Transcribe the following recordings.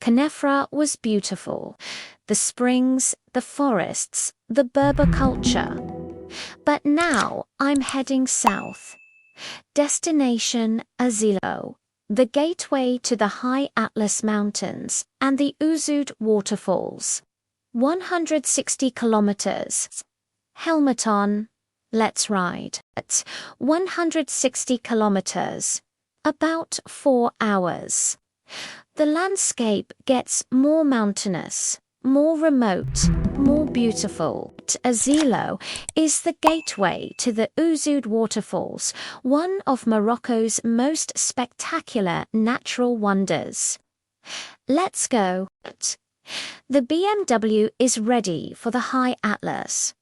Khenifra was beautiful. The springs, the forests, the Berber culture. But now I'm heading south. Destination Azilal, the gateway to the high Atlas Mountains and the Ouzoud Waterfalls. 160 kilometers. Helmet on. Let's ride. At 160 kilometers. About 4 hours. The landscape gets more mountainous, more remote, more beautiful. Azilal is the gateway to the Ouzoud Waterfalls, one of Morocco's most spectacular natural wonders. Let's go. The BMW is ready for the high Atlas.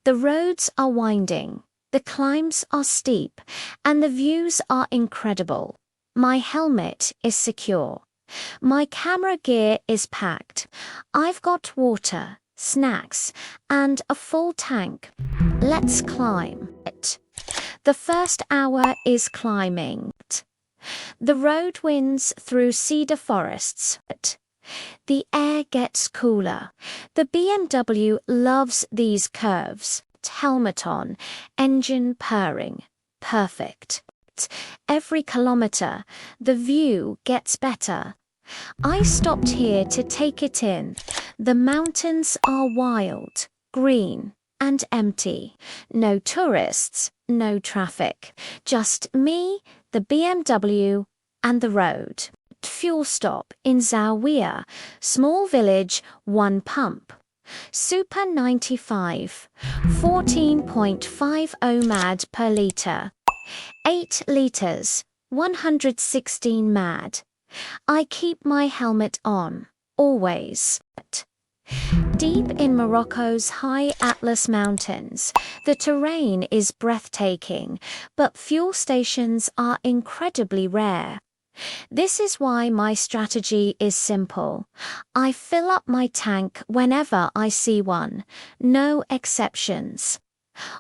The roads are winding, the climbs are steep, and the views are incredible. My helmet is secure. My camera gear is packed. I've got water, snacks, and a full tank. Let's climb it. The first hour is climbing. The road winds through cedar forests. The air gets cooler. The BMW loves these curves. Helmet on, engine purring. Perfect. Every kilometer, the view gets better. I stopped here to take it in. The mountains are wild, green, and empty. No tourists, no traffic. Just me, the BMW, and the road. Fuel stop in Zawiya, small village, 1 pump. Super 95, 14.50 mad per litre. 8 litres, 116 mad. I keep my helmet on, always. Deep in Morocco's high Atlas Mountains, the terrain is breathtaking, but fuel stations are incredibly rare. This is why my strategy is simple. I fill up my tank whenever I see one, no exceptions.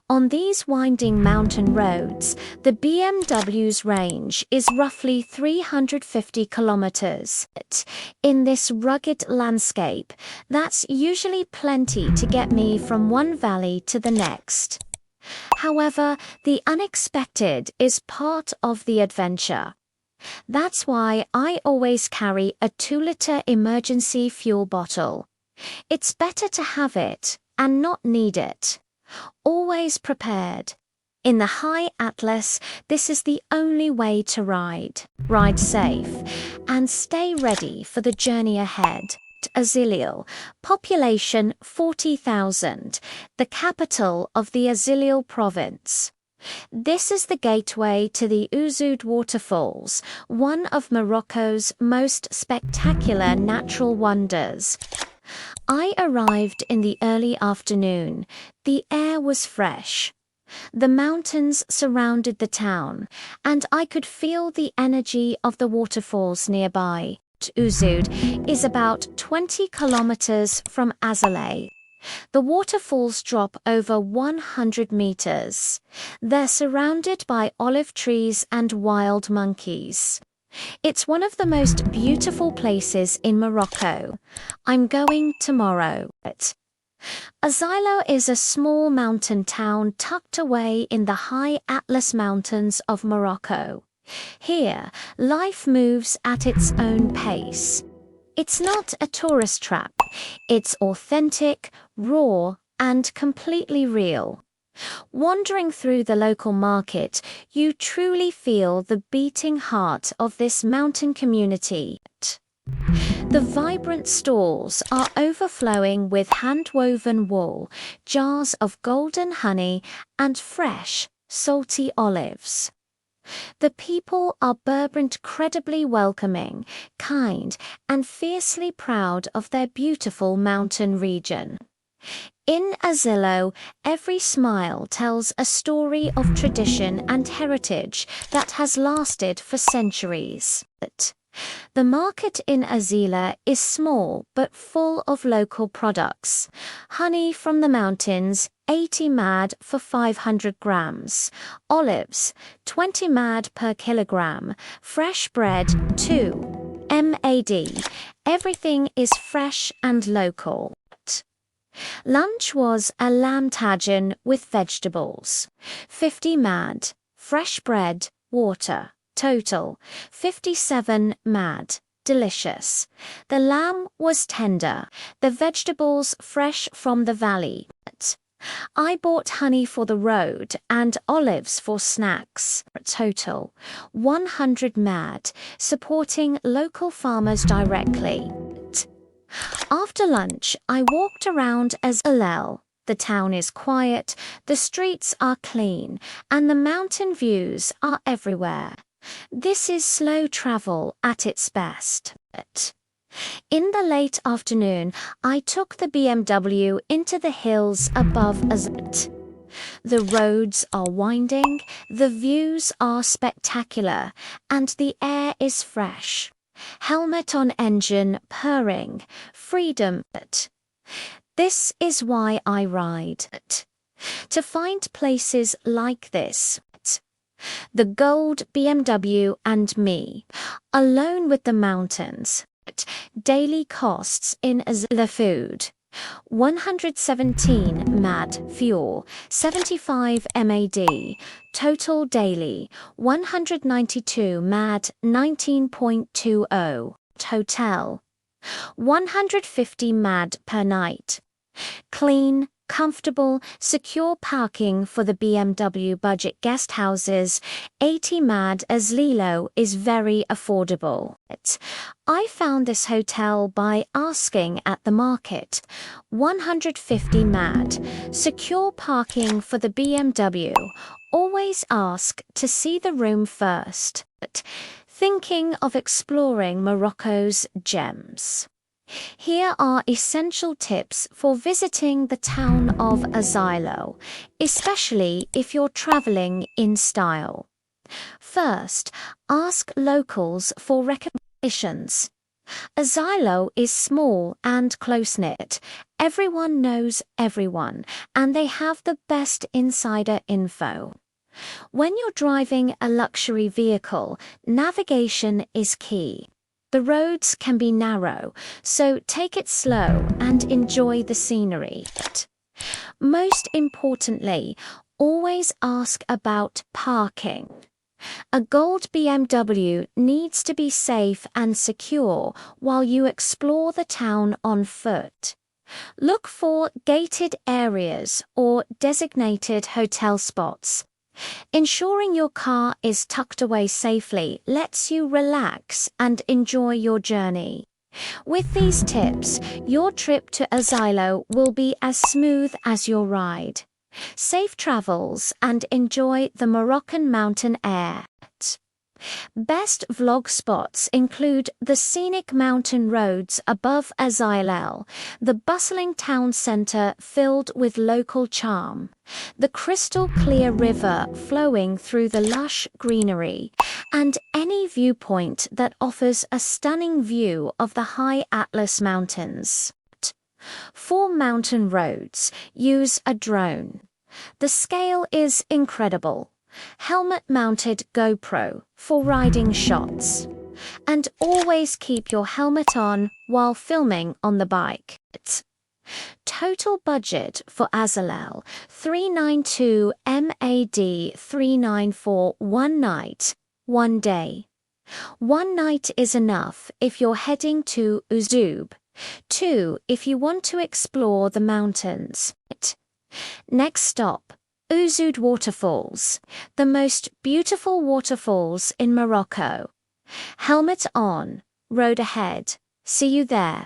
On these winding mountain roads, the BMW's range is roughly 350 kilometers. In this rugged landscape, that's usually plenty to get me from one valley to the next. However, the unexpected is part of the adventure. That's why I always carry a 2-liter emergency fuel bottle. It's better to have it and not need it. Always prepared. In the high Atlas, this is the only way to ride. Ride safe and stay ready for the journey ahead. Azilal, population 40,000, the capital of the Azilal province. This is the gateway to the Ouzoud Waterfalls, one of Morocco's most spectacular natural wonders. I arrived in the early afternoon. The air was fresh. The mountains surrounded the town, and I could feel the energy of the waterfalls nearby. Ouzoud is about 20 kilometers from Azilal. The waterfalls drop over 100 meters. They're surrounded by olive trees and wild monkeys. It's one of the most beautiful places in Morocco. I'm going tomorrow. Azilal is a small mountain town tucked away in the high Atlas Mountains of Morocco. Here, life moves at its own pace. It's not a tourist trap. It's authentic, raw, and completely real. Wandering through the local market, you truly feel the beating heart of this mountain community. The vibrant stalls are overflowing with hand-woven wool, jars of golden honey, and fresh, salty olives. The people are Berber, incredibly welcoming, kind, and fiercely proud of their beautiful mountain region. In Azilal, every smile tells a story of tradition and heritage that has lasted for centuries. The market in Azilal is small but full of local products. Honey from the mountains, 80 mad for 500 grams. Olives, 20 mad per kilogram. Fresh bread, 2. MAD. Everything is fresh and local. Lunch was a lamb tagine with vegetables. 50 mad. Fresh bread, water. Total 57 mad. Delicious. The lamb was tender, the vegetables fresh from the valley. I bought honey for the road and olives for snacks. Total 100 mad, supporting local farmers directly. After lunch, I walked around Azilal. The town is quiet, the streets are clean, and the mountain views are everywhere. This is slow travel at its best. In the late afternoon, I took the BMW into the hills above Ouzoud. The roads are winding, the views are spectacular, and the air is fresh. Helmet on engine purring, freedom. This is why I ride. To find places like this. The gold BMW and me, alone with the mountains. Daily costs in Azilal food. 117 mad fuel, 75 mad. Total daily 192 mad, 19.20. Hotel 150 mad per night. Clean, comfortable, secure parking for the BMW budget guest houses. 80 mad Azilal is very affordable. I found this hotel by asking at the market. 150 mad. Secure parking for the BMW. Always ask to see the room first. Thinking of exploring Morocco's gems? Here are essential tips for visiting the town of Azilal, especially if you're traveling in style. First, ask locals for recommendations. Azilal is small and close-knit. Everyone knows everyone, and they have the best insider info. When you're driving a luxury vehicle, navigation is key. The roads can be narrow, so take it slow and enjoy the scenery. Most importantly, always ask about parking. A gold BMW needs to be safe and secure while you explore the town on foot. Look for gated areas or designated hotel spots. Ensuring your car is tucked away safely lets you relax and enjoy your journey. With these tips, your trip to Azilal will be as smooth as your ride. Safe travels and enjoy the Moroccan mountain air. Best vlog spots include the scenic mountain roads above Azilal, the bustling town centre filled with local charm, the crystal clear river flowing through the lush greenery, and any viewpoint that offers a stunning view of the high Atlas Mountains. For mountain roads, use a drone. The scale is incredible. Helmet-mounted GoPro for riding shots. And always keep your helmet on while filming on the bike. Total budget for Azilal, 392 MAD 394 one night, 1 day. 1 night is enough if you're heading to Ouzoud. 2 if you want to explore the mountains. Next stop, Ouzoud Waterfalls, the most beautiful waterfalls in Morocco. Helmet on, road ahead. See you there.